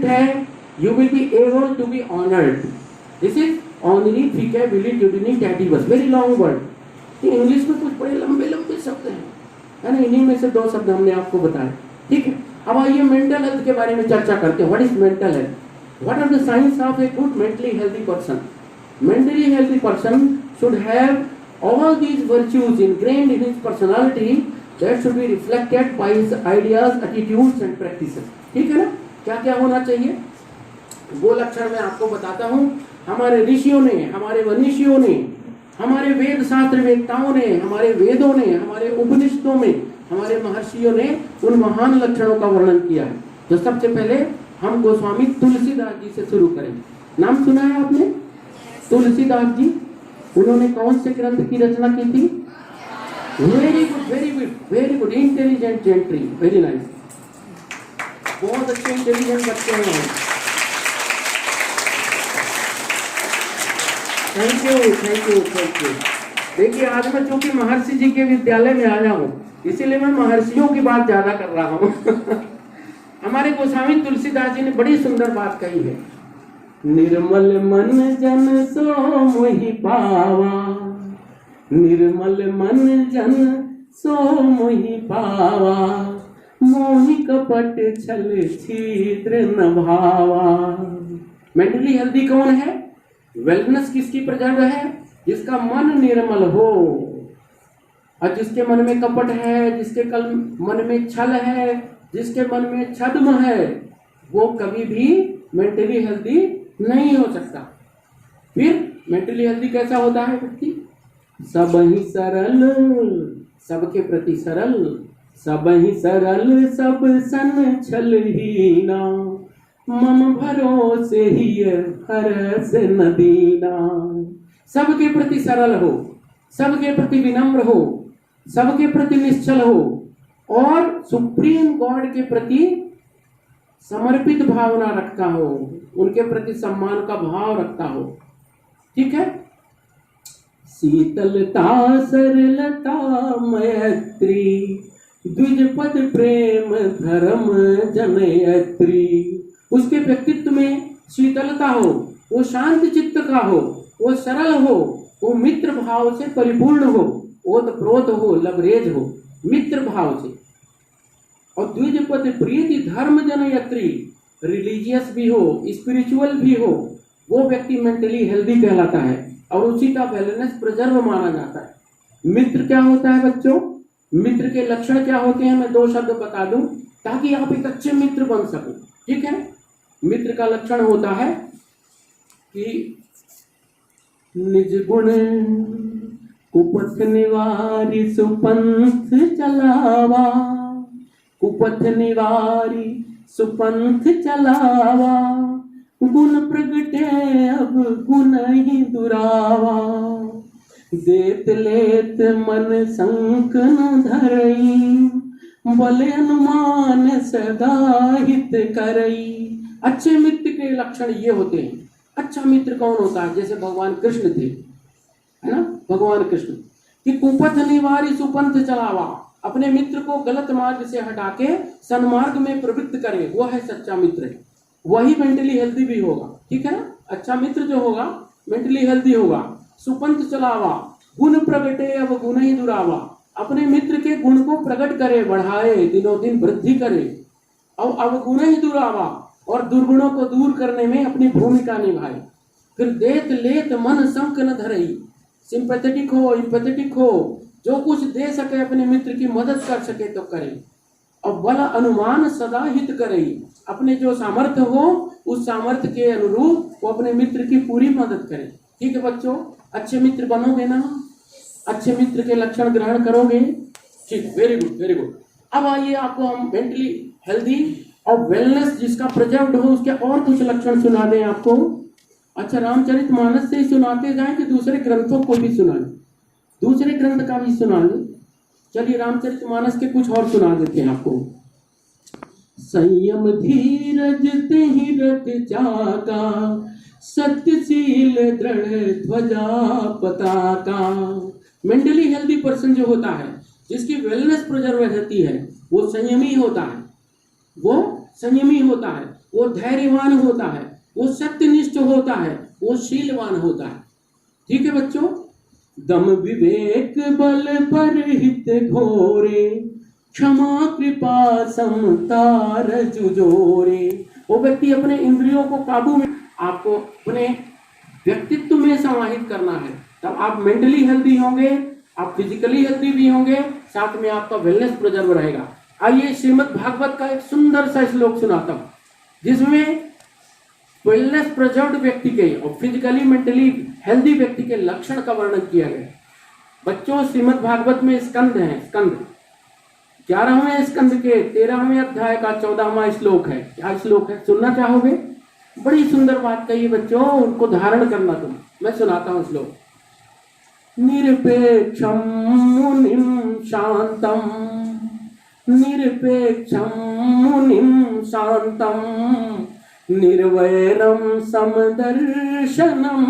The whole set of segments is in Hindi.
है, you will be able to be honored. This is omnificability, very long word. English में कुछ बड़े लंबे लंबे शब्द हैं, है ना? इन्हीं में से 2 शब्द हमने आपको बताए, ठीक है। अब आइए मेंटल हेल्थ के बारे में चर्चा करते हैं। What is mental health? What are the science of a good mentally healthy person? Mentally healthy person should have all these virtues ingrained in his personality that should be reflected by his ideas, attitudes and practices. ठीक है ना? क्या क्या होना चाहिए वो लक्षण मैं आपको बताता हूँ। हमारे ऋषियों ने, हमारे वनिषियों ने, हमारे वेद शास्त्र वेदताओं ने, हमारे वेदों ने, हमारे उपनिषदों में, हमारे महर्षियों ने उन महान लक्षणों का वर्णन किया है। तो सबसे पहले हम गोस्वामी तुलसीदास जी से शुरू करें। नाम सुना है आपने? तुलसीदास जी, उन्होंने कौन से ग्रंथ की रचना की थी? Very good, very good, very good, intelligent gentry, very nice, बहुत अच्छे इंटेलिजेंट बच्चे हैं। Thank you, thank you, thank you. देखिए आज मैं चूंकि महर्षि जी के विद्यालय में आया हूँ, इसीलिए मैं महर्षियों की बात ज्यादा कर रहा हूँ। हमारे गोस्वामी तुलसीदास जी ने बड़ी सुंदर बात कही है। निर्मल मन जन सो मोहि पावा, निर्मल मन जन सो मोहि पावा, मोहि कपट छल छिद्र न भावा। मेंटली हेल्दी कौन है? वेलनेस किसकी प्रिजर्व है? जिसका मन निर्मल हो, और जिसके मन में कपट है, जिसके मन में छल है, जिसके मन में छद्म है, वो कभी भी मेंटली हेल्दी नहीं हो सकता। फिर मेंटली हेल्दी कैसा होता है व्यक्ति? सब ही सरल, सबके प्रति सरल, सब ही सरल, सब सन छल हीना, मम भरोसे ही हरस न दीना। सबके प्रति सरल हो, सबके प्रति विनम्र हो, सबके प्रति निश्चल हो, और सुप्रीम गॉड के प्रति समर्पित भावना रखता हो, उनके प्रति सम्मान का भाव रखता हो, ठीक है। शीतलता सरलता मैत्री, द्विजपद प्रेम धर्म जनयत्री। उसके व्यक्तित्व में शीतलता हो, वो शांत चित्त का हो, वो सरल हो, वो मित्र भाव से परिपूर्ण हो, ओतप्रोत हो, लबरेज हो, मित्र भाव से। और द्विजपद प्रीति धर्म जनयत्री, रिलीजियस भी हो, स्पिरिचुअल भी हो, वो व्यक्ति मेंटली हेल्दी कहलाता है, और उसी का वेलनेस प्रिजर्व माना जाता है। मित्र क्या होता है बच्चों? मित्र के लक्षण क्या होते हैं? मैं 2 शब्द बता दूं ताकि आप एक अच्छे मित्र बन सको, ठीक है। मित्र का लक्षण होता है कि निज गुण कुपथ निवारी सुपंथ चलावा, कुपथ निवारी सुपंथ चलावा, गुण प्रगटे अब गुण ही दुरावा, देत लेत मन संक न धरई, बले अनुमान सदा हित करई। अच्छे मित्र के लक्षण ये होते हैं। अच्छा मित्र कौन होता है? जैसे भगवान कृष्ण थे, है ना, भगवान कृष्ण, कि कुपथ निवारी सुपंथ चलावा, अपने मित्र को गलत मार्ग से हटा के सन्मार्ग में प्रवृत्त करे, वो है सच्चा मित्र। वही मेंटली हेल्दी भी होगा, ठीक है ना। अच्छा मित्र जो होगा मेंटली हेल्दी होगा। सुपंथ चलावा, गुण प्रगटे अब गुण ही दुरावा, अपने मित्र के गुण को प्रकट करे, बढ़ाए, दिनों दिन वृद्धि करे, और अब गुण ही दुरावा, और दुर्गुणों को दूर करने में अपनी भूमिका निभाए। फिर देत लेत मन संक न धरई, सिंपैथेटिक हो, एम्पैथेटिक हो, जो कुछ दे सके अपने मित्र की मदद कर सके तो करे, और बल अनुमान सदा हित करे, अपने जो सामर्थ्य हो उस सामर्थ्य के अनुरूप वो अपने मित्र की पूरी मदद करे, ठीक है बच्चों। अच्छे मित्र बनोगे ना? अच्छे मित्र के लक्षण ग्रहण करोगे, ठीक, वेरी गुड, वेरी गुड। अब आइए आपको हम मेंटली हेल्दी और वेलनेस जिसका प्रिजर्व्ड हो उसके और कुछ लक्षण सुना दें आपको। अच्छा, रामचरितमानस से ही सुनाते जाएं कि दूसरे ग्रंथों को भी सुना दें? दूसरे ग्रंथ का भी सुना दें। चलिए रामचरितमानस के कुछ और सुना देते हैं आपको। संयम धीरज तेहि रथ चाका, सत्यशील दृढ़ ध्वजा पताका। मेंटली हेल्दी पर्सन जो होता है, जिसकी वेलनेस प्रिजर्व रहती है, वो संयमी होता है, वो संयमी होता है। वो धैर्यवान होता है, वो सत्यनिष्ठ होता है, वो शीलवान होता है। ठीक है बच्चों। दम विवेक बल पर हित घोरे, क्षमा कृपा समता रजु जोरे। वो व्यक्ति अपने इंद्रियों को काबू में, आपको अपने व्यक्तित्व में समाहित करना है, तब आप मेंटली हेल्दी होंगे, आप फिजिकली हेल्दी भी होंगे, साथ में आपका वेलनेस प्रिजर्व रहेगा। आइए श्रीमद् भागवत का एक सुंदर सा श्लोक सुनाता हूं, जिसमें वेलनेस प्रिजर्व्ड व्यक्ति के और फिजिकली मेंटली हेल्दी व्यक्ति के लक्षण का वर्णन किया गया। बच्चों, श्रीमद् भागवत में स्कंद है, स्कंद 11वें स्कंद के 13वें अध्याय का 14वां श्लोक है। क्या श्लोक है, सुनना चाहोगे? बड़ी सुंदर बात कही बच्चों, उनको धारण करना तुम। मैं सुनाता हूं श्लोक। निरपेक्षम मुनिम शांतम, निरपेक्षम मुनिम शांतम, निर्वैरम समदर्शनम,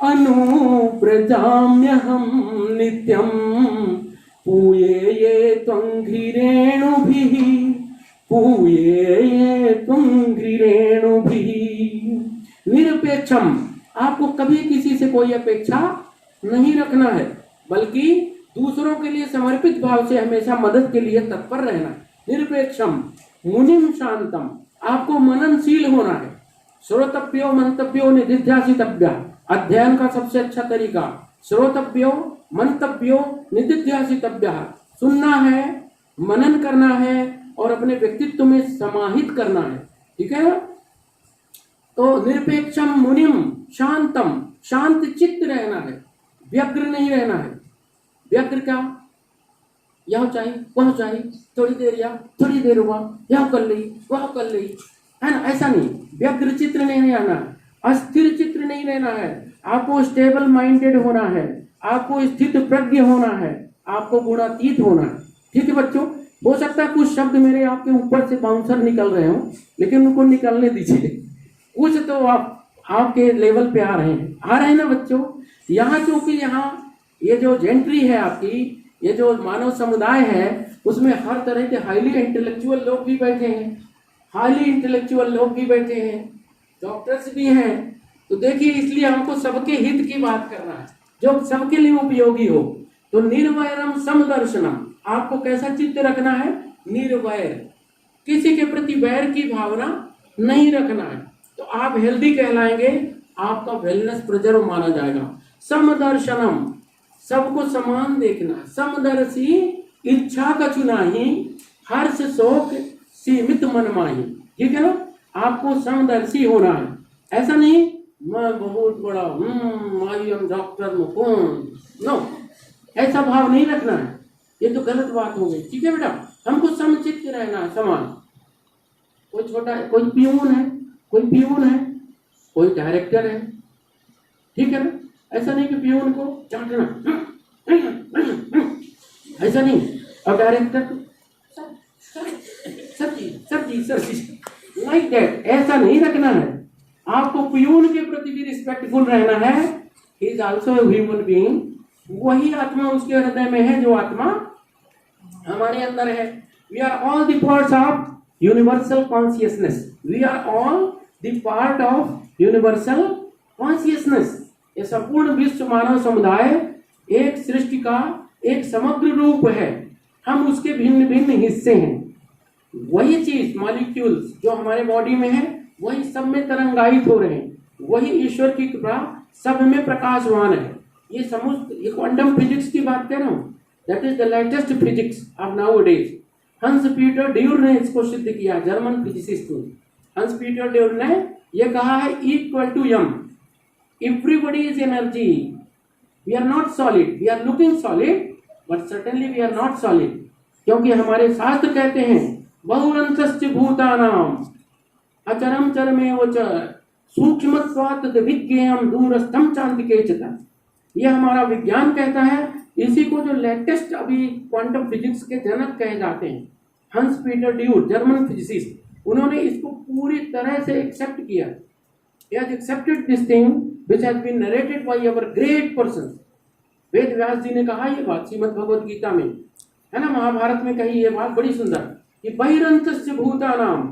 अनुप्रजाम्यहम नित्यम, पूये ये त्वंघ्रिरेणुभिः, पूये ये त्वंघ्रिरेणुभिः। निरपेक्षम, आपको कभी किसी से कोई अपेक्षा नहीं रखना है, बल्कि दूसरों के लिए समर्पित भाव से हमेशा मदद के लिए तत्पर रहना। निरपेक्षम मुनिम शांतम, आपको मननशील होना है। श्रोतव्यो मंतव्यो निदिध्यासितव्य, अध्ययन का सबसे अच्छा तरीका श्रोतव्यो मंतव्यो निदिध्यासितव्य, सुनना है, मनन करना है और अपने व्यक्तित्व में समाहित करना है। ठीक है। तो निरपेक्षम मुनिम शांतम, शांत चित्त रहना है, व्यग्र नहीं रहना है। व्यग्र क्या, यह चाहिए वह चाहिए, थोड़ी देर या थोड़ी देर हुआ, यह कर ली वह कर ली, है ना, ऐसा नहीं। व्यग्र चित्र नहीं रहना है, अस्थिर चित्र नहीं रहना है। आपको स्टेबल माइंडेड होना है, आपको स्थित प्रज्ञ होना है, आपको गुणातीत होना है। ठीक है बच्चों। हो सकता है कुछ शब्द मेरे आपके ऊपर से बाउंसर निकल रहे हो, लेकिन उनको निकलने दीजिए। कुछ तो आपके लेवल पे आ रहे हैं ना बच्चों। यहाँ चूंकि यहाँ ये जो जेंट्री है आपकी, ये जो मानव समुदाय है, उसमें हर तरह के हाईली इंटेलेक्चुअल लोग भी बैठे हैं, हाईली इंटेलेक्चुअल लोग भी बैठे हैं, डॉक्टर्स भी हैं। तो देखिए, इसलिए हमको सबके हित की बात करना है, जो सबके लिए उपयोगी हो। तो निर्वैरम समदर्शनम, आपको कैसा चित्त रखना है? निर्वैर, किसी के प्रति वैर की भावना नहीं रखना है, तो आप हेल्दी कहलाएंगे, आपका वेलनेस प्रिजर्व माना जाएगा। समदर्शनम, सबको समान देखना। समदर्शी इच्छा कछु नाही, हर्ष शोक सीमित मन माही। ठीक है ना, आपको समदर्शी होना है। ऐसा नहीं मैं बहुत बड़ा I am doctor Mukund, no, ऐसा भाव नहीं रखना है, ये तो गलत बात हो गई। ठीक है बेटा, हमको समचित्त रहना है, समान। कोई छोटा है, कोई पियून है, कोई पियून है, कोई डायरेक्टर है। ठीक है ना, ऐसा नहीं कि पियून को चाटना, ऐसा नहीं। और डायरेक्टर को सब्जी लाइक दैट, ऐसा नहीं रखना है। आपको पियून के प्रति भी रिस्पेक्टफुल रहना है। He is also human being, वही आत्मा उसके हृदय में है जो आत्मा हमारे अंदर है। We are all the parts of universal consciousness, we are all the part of universal consciousness. ये संपूर्ण विश्व मानव समुदाय एक सृष्टि का एक समग्र रूप है, हम उसके भिन्न भिन्न हिस्से हैं। वही चीज मॉलिक्यूल्स जो हमारे बॉडी में है, वही सब में तरंगायित हो रहे हैं, वही ईश्वर की कृपा सब में प्रकाशवान है। ये समुद्र, ये क्वांटम फिजिक्स की बात कर रहा हूँ, that is the latest physics of nowadays. Hans Peter Durr ने इसको सिद्ध किया, German physicist. Hans Peter Durr ने यह कहा है equal to M, everybody is energy, we are not solid, we are looking solid but certainly we are not solid. क्योंकि हमारे शास्त्र कहते हैं बहुरंतश्च भूतानाम अचरम चरमेव च सूक्ष्मत्वात् विज्ञेयम दूरस्थम चांतिके च। यह हमारा विज्ञान कहता है। इसी को जो लेटेस्ट अभी क्वांटम फिजिक्स के जनक कहे जाते हैं, हंस पीटर ड्यूर, जर्मन फिजिसिस्ट, उन्होंने इसको पूरी तरह से एक्सेप्ट किया। He has accepted this thing which has been narrated by our great persons. Ved Vyas जी ने कहा ये बात श्रीमद् भगवद गीता में, है ना, महाभारत में कही ये बात बड़ी सुंदर कि बहिरंतस्य भूतानाम,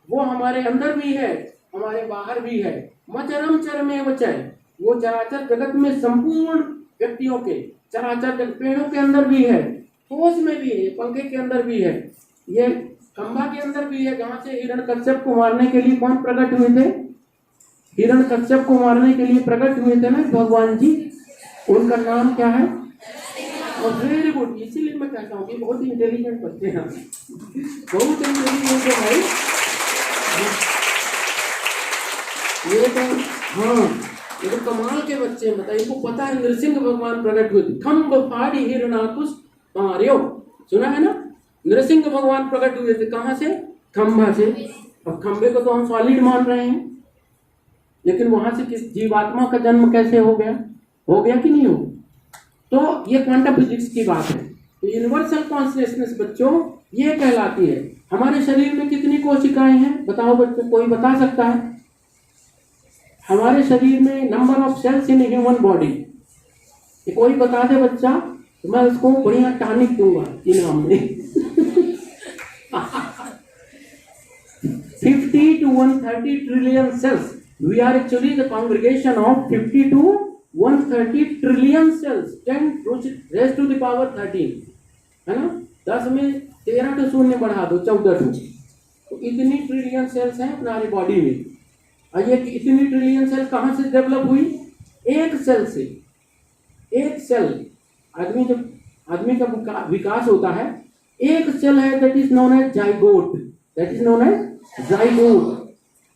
वो हमारे अंदर भी है, हमारे बाहर भी है। मचरम चरमेव चय, वो चराचर जगत में संपूर्ण व्यक्तियों के, चराचर जगत, पेड़ों के अंदर भी है, ठोस में भी है, पंखे के अंदर भी है, ये खंभा के अंदर भी है, जहां से हिरण्यकश्यप को मारने के लिए कौन प्रकट हुए थे? हिरण्यकश्यप को मारने के लिए प्रकट हुए थे ना भगवान जी, उनका नाम क्या है? और वेरी गुड, इसीलिए मैं कहता हूँ कि बहुत ही इंटेलिजेंट बच्चे हैं, बहुत इंटेलिजेंट है भाई ये तो। हाँ, ये तो कमाल के बच्चे हैं, बताइए, इनको पता है नृसिंह भगवान प्रकट हुए थे। खम्भ फाड़ी हिरणाकुश मार्यो, सुना है ना? नृसिंह भगवान प्रकट हुए थे कहाँ से? खंभा से। अब खंभे को तो हम सॉलिड मान रहे हैं, लेकिन वहां से किस जीवात्मा का जन्म कैसे हो गया? हो गया कि नहीं हो? तो ये क्वांटम फिजिक्स की बात है। तो यूनिवर्सल कॉन्शियसनेस बच्चों ये कहलाती है। हमारे शरीर में कितनी कोशिकाएं हैं बताओ बच्चों, कोई बता सकता है? हमारे शरीर में number of cells in human body, कोई बता दे बच्चा, तो मैं उसको बढ़िया टॉनिक दूंगा इनाम में। 50 to 130 trillion cells. We are actually the congregation of 50 to 130 trillion cells. 10 raised to the power 13, है ना? 10 में 13 का शून्य बढ़ा दो, 14 टू, तो इतनी ट्रिलियन सेल्स हैं हमारी बॉडी में। और ये इतनी ट्रिलियन सेल कहाँ से डेवलप हुई? एक सेल से। एक सेल, आदमी का विकास होता है, एक सेल है, that is known as zygote, that is known as zygote,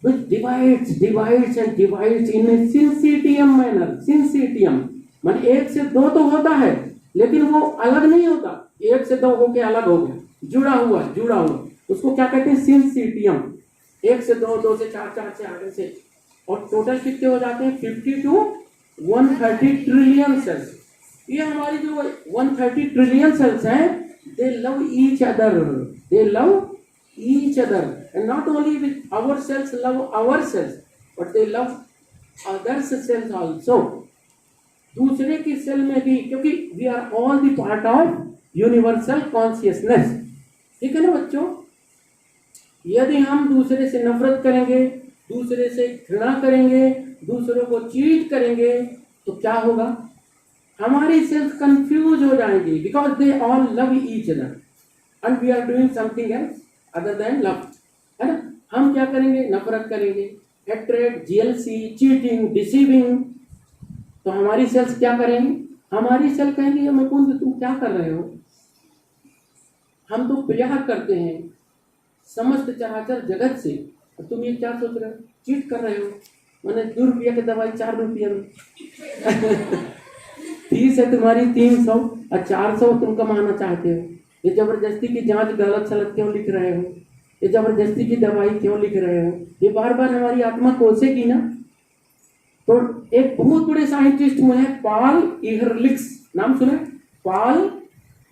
which divides and divides in a syncytium manner. syncytium मान एक से दो तो होता है, लेकिन वो अलग नहीं होता, एक से दो होके अलग हो गया, जुड़ा हुआ, उसको क्या कहते हैं? सिंसिटियम। एक से दो, दो से चार, चार से आगे से, और टोटल कितने हो जाते हैं? 50 to 130 ट्रिलियन सेल्स। ये हमारी जो 130 ट्रिलियन सेल्स हैं, they love each other, and not only with our cells love ourselves, but they love others cells also, दूसरे की सेल में भी, क्योंकि we are all the part of universal consciousness। ठीक है ना बच्चों? यदि हम दूसरे से नफरत करेंगे, दूसरे से घृणा करेंगे, दूसरों को चीट करेंगे, तो क्या होगा? हमारी सेल्स कंफ्यूज हो जाएंगी, because they all love each other and we are doing something else other than love, है ना? हम क्या करेंगे? नफरत करेंगे, हेट्रेड, जेलसी, चीटिंग, डिसीविंग। तो हमारी सेल्स क्या करेंगी? हमारी सेल कहेंगे, ये मुकुंद तुम क्या कर रहे हो? हम तो प्यार करते हैं समस्त चराचर जगत से, और तुम ये क्या सोच रहे हो? चीट कर रहे हो, मैंने 2 रुपये की दवाई 4 रुपये में फीस है तुम्हारी 300 और 400 तुम कमाना चाहते हो। ये जबरदस्ती की जांच गलत सलत क्यों लिख रहे हो? ये जबरदस्ती की दवाई क्यों लिख रहे हो? ये बार बार हमारी आत्मा कोसेगी ना। तो एक बहुत बड़े साइंटिस्ट हुए हैं, पॉल इहरलिक्स, नाम सुने? Paul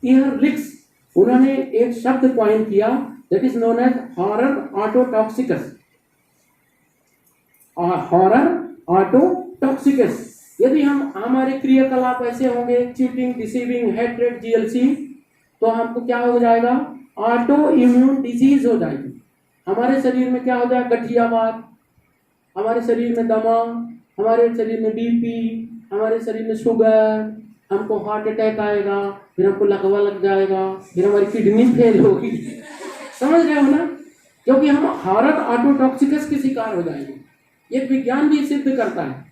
Ehrlich's. उन्होंने एक शब्द कॉइन किया, that is known as horror autotoxicus. Horror autotoxicus. यदि हम हमारे क्रियाकलाप ऐसे होंगे, चीटिंग, डिसीविंग, हेट्रेड, जीएलसी, तो हमको क्या हो जाएगा? ऑटो इम्यून डिजीज हो जाएगी। हमारे शरीर में क्या हो जाएगा? गठियावात, हमारे शरीर में दमा, हमारे शरीर में बीपी, हमारे शरीर में शुगर, हमको हार्ट अटैक आएगा, फिर हमको लकवा लग जाएगा, फिर हमारी किडनी फेल होगी। समझ रहे हो ना? क्योंकि हम हॉरर ऑटोटॉक्सिकस के शिकार हो जाएंगे। ये विज्ञान भी सिद्ध करता है।